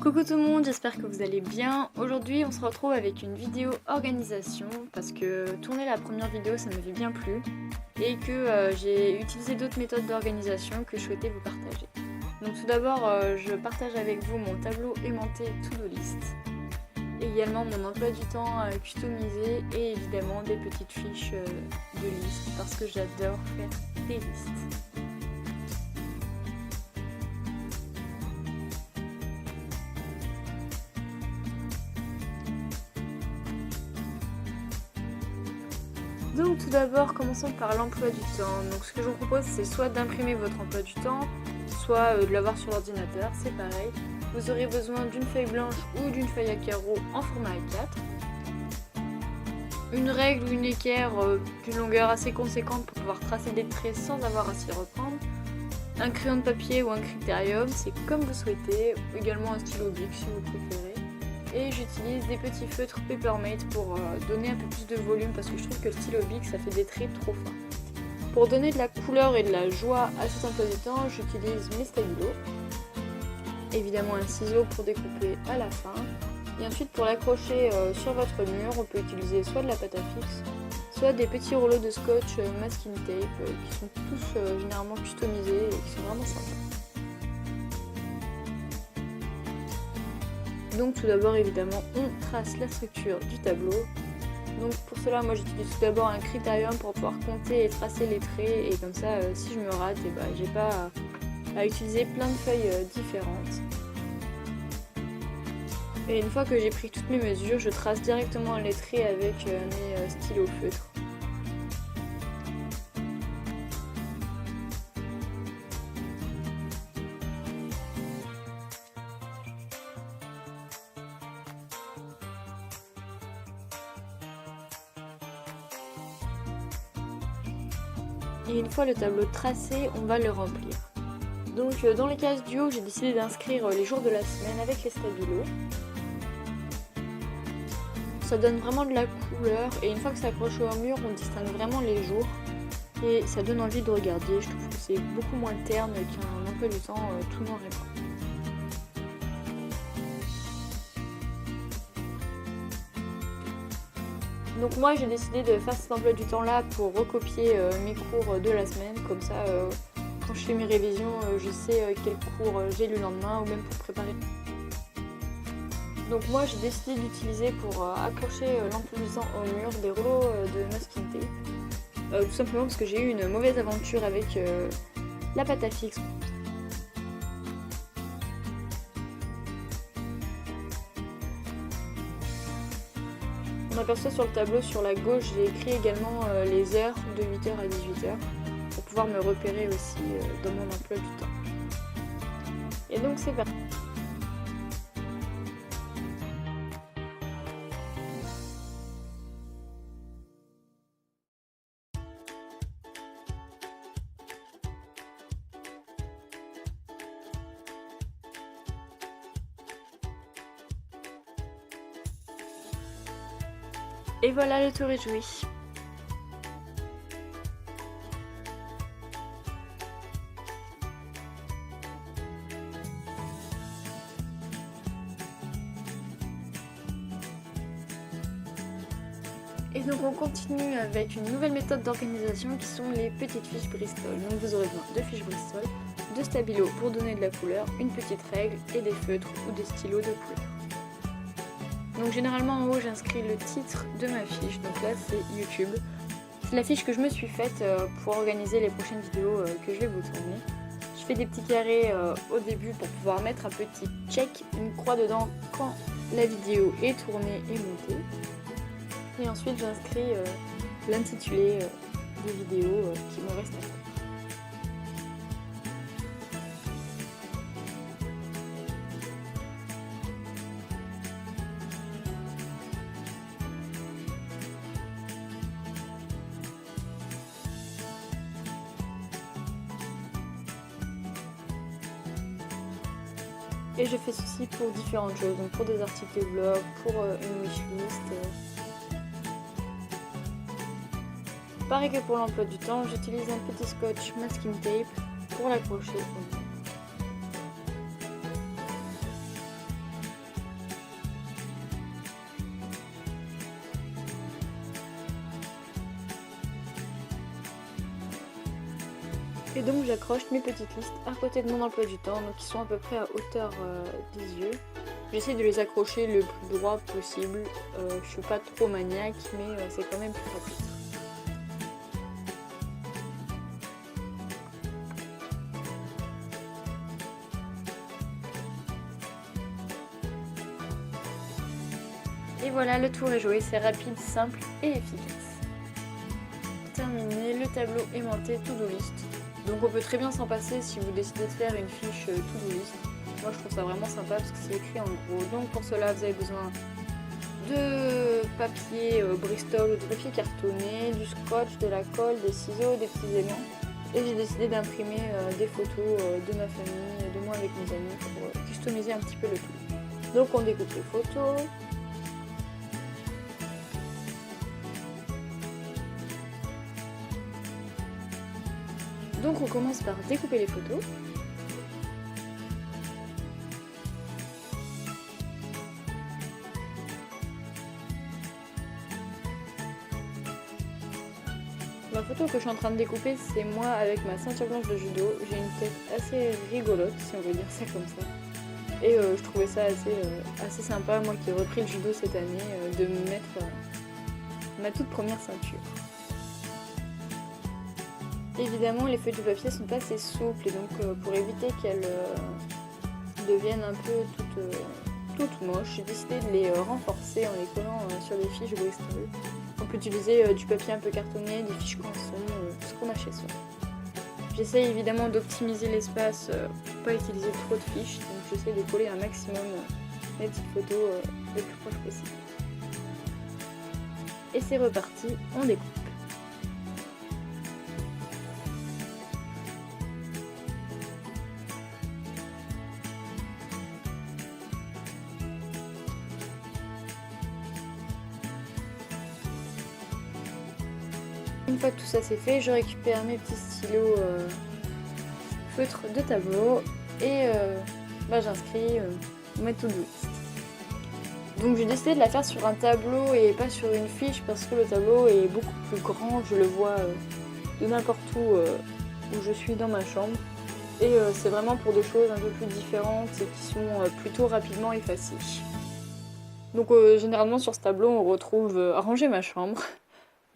Coucou tout le monde, j'espère que vous allez bien. Aujourd'hui on se retrouve avec une vidéo organisation parce que tourner la première vidéo ça m'avait bien plu et que j'ai utilisé d'autres méthodes d'organisation que je souhaitais vous partager. Donc tout d'abord je partage avec vous mon tableau aimanté to-do list, également mon emploi du temps customisé et évidemment des petites fiches de liste parce que j'adore faire des listes. Donc tout d'abord commençons par l'emploi du temps. Donc ce que je vous propose c'est soit d'imprimer votre emploi du temps, soit de l'avoir sur l'ordinateur, c'est pareil. Vous aurez besoin d'une feuille blanche ou d'une feuille à carreaux en format A4. Une règle ou une équerre d'une longueur assez conséquente pour pouvoir tracer des traits sans avoir à s'y reprendre. Un crayon de papier ou un critérium, c'est comme vous souhaitez, ou également un stylo bic si vous préférez. Et j'utilise des petits feutres Papermate pour donner un peu plus de volume parce que je trouve que le stylo bic ça fait des traits trop fins. Pour donner de la couleur et de la joie à cet emploi du temps, j'utilise mes stabilos. Évidemment un ciseau pour découper à la fin. Et ensuite pour l'accrocher sur votre mur, on peut utiliser soit de la pâte à fixe, soit des petits rouleaux de scotch masking tape qui sont tous généralement customisés et qui sont vraiment sympas. Donc tout d'abord évidemment on trace la structure du tableau. Donc pour cela moi j'utilise tout d'abord un critérium pour pouvoir compter et tracer les traits et comme ça si je me rate j'ai pas à utiliser plein de feuilles différentes. Et une fois que j'ai pris toutes mes mesures, je trace directement les traits avec mes stylos feutres. Et une fois le tableau tracé, on va le remplir. Donc dans les cases du haut, j'ai décidé d'inscrire les jours de la semaine avec les stabilos. Ça donne vraiment de la couleur et une fois que c'est accroché au mur, on distingue vraiment les jours. Et ça donne envie de regarder, je trouve que c'est beaucoup moins terne qu'un emploi du temps tout noir et blanc. Donc moi j'ai décidé de faire cet emploi du temps là pour recopier mes cours de la semaine, comme ça quand je fais mes révisions je sais quel cours j'ai le lendemain ou même pour préparer. Donc moi j'ai décidé d'utiliser pour accrocher l'emploi du temps au mur des rouleaux de masking tape, tout simplement parce que j'ai eu une mauvaise aventure avec la pâte à fixe. On aperçoit sur le tableau sur la gauche, j'ai écrit également les heures de 8h à 18h pour pouvoir me repérer aussi dans mon emploi du temps. Et donc c'est parti. Et voilà, le tour est joué. Et donc on continue avec une nouvelle méthode d'organisation qui sont les petites fiches Bristol. Donc vous aurez besoin de fiches Bristol, de stabilos pour donner de la couleur, une petite règle et des feutres ou des stylos de couleur. Donc généralement en haut j'inscris le titre de ma fiche, donc là c'est YouTube. C'est la fiche que je me suis faite pour organiser les prochaines vidéos que je vais vous tourner. Je fais des petits carrés au début pour pouvoir mettre un petit check, une croix dedans quand la vidéo est tournée et montée. Et ensuite j'inscris l'intitulé des vidéos qui me restent à faire. Et je fais ceci pour différentes choses, donc pour des articles de blog, pour une wishlist. Pareil que pour l'emploi du temps, j'utilise un petit scotch masking tape pour l'accrocher au mur. Et donc j'accroche mes petites listes à côté de mon emploi du temps, donc qui sont à peu près à hauteur des yeux. J'essaie de les accrocher le plus droit possible. Je suis pas trop maniaque, mais c'est quand même plus pratique. Et voilà, le tour est joué, c'est rapide, simple et efficace. Terminé, le tableau aimanté to-do list. Donc on peut très bien s'en passer si vous décidez de faire une fiche to-do list. Moi je trouve ça vraiment sympa parce que c'est écrit en gros. Donc pour cela vous avez besoin de papier Bristol ou de papier cartonné, du scotch, de la colle, des ciseaux, des petits aimants. Et j'ai décidé d'imprimer des photos de ma famille, de moi avec mes amis pour customiser un petit peu le tout. Donc on découpe les photos. Donc on commence par découper les photos. La photo que je suis en train de découper, c'est moi avec ma ceinture blanche de judo. J'ai une tête assez rigolote, si on veut dire ça comme ça. Et je trouvais ça assez sympa, moi qui ai repris le judo cette année, de me mettre ma toute première ceinture. Évidemment, les feuilles de papier sont assez souples et donc pour éviter qu'elles deviennent un peu toutes moches, j'ai décidé de les renforcer en les collant sur des fiches Bristol. On peut utiliser du papier un peu cartonné, des fiches canson, ce qu'on a chez soi. J'essaye évidemment d'optimiser l'espace pour pas utiliser trop de fiches, donc j'essaie de coller un maximum mes petites photos le plus proche possible. Et c'est reparti, on découpe. Une fois que tout ça c'est fait, je récupère mes petits stylos feutre de tableau et j'inscris ma to-do list. Donc j'ai décidé de la faire sur un tableau et pas sur une fiche parce que le tableau est beaucoup plus grand, je le vois de n'importe où je suis dans ma chambre. Et c'est vraiment pour des choses un peu plus différentes et qui sont plutôt rapidement effacées. Donc généralement sur ce tableau on retrouve ranger ma chambre.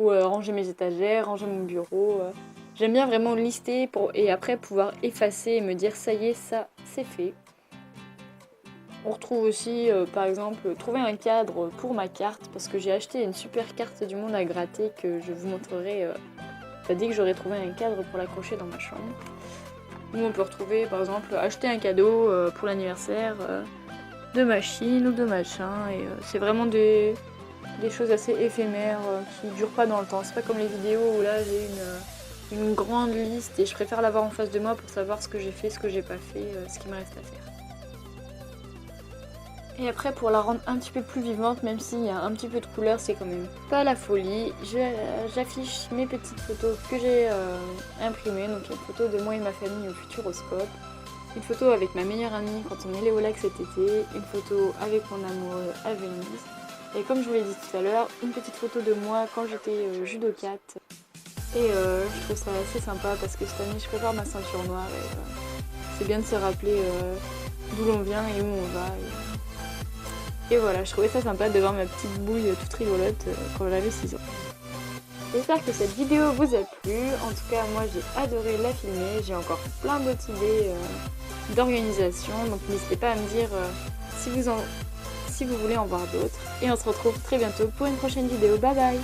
Ou ranger mes étagères, ranger mon bureau. J'aime bien vraiment lister et après pouvoir effacer et me dire ça y est, ça c'est fait. On retrouve aussi par exemple trouver un cadre pour ma carte parce que j'ai acheté une super carte du monde à gratter que je vous montrerai dès que j'aurai trouvé un cadre pour l'accrocher dans ma chambre. Ou on peut retrouver par exemple acheter un cadeau pour l'anniversaire de machine ou de machin et c'est vraiment des choses assez éphémères qui durent pas dans le temps. C'est pas comme les vidéos où là j'ai une grande liste et je préfère l'avoir en face de moi pour savoir ce que j'ai fait, ce que j'ai pas fait, ce qui me reste à faire. Et après pour la rendre un petit peu plus vivante, même s'il y a un petit peu de couleur, c'est quand même pas la folie, j'affiche mes petites photos que j'ai imprimées. Donc une photo de moi et ma famille au Futuroscope, une photo avec ma meilleure amie quand on est allé au lac cet été, une photo avec mon amoureux à Venise. Et comme je vous l'ai dit tout à l'heure, une petite photo de moi quand j'étais judokate. Et je trouve ça assez sympa parce que cette année je prépare ma ceinture noire et c'est bien de se rappeler d'où l'on vient et où on va. Et voilà, je trouvais ça sympa de voir ma petite bouille toute rigolote quand j'avais 6 ans. J'espère que cette vidéo vous a plu. En tout cas, moi j'ai adoré la filmer. J'ai encore plein d'autres idées d'organisation. Donc n'hésitez pas à me dire si vous voulez en voir d'autres. Et on se retrouve très bientôt pour une prochaine vidéo. Bye bye!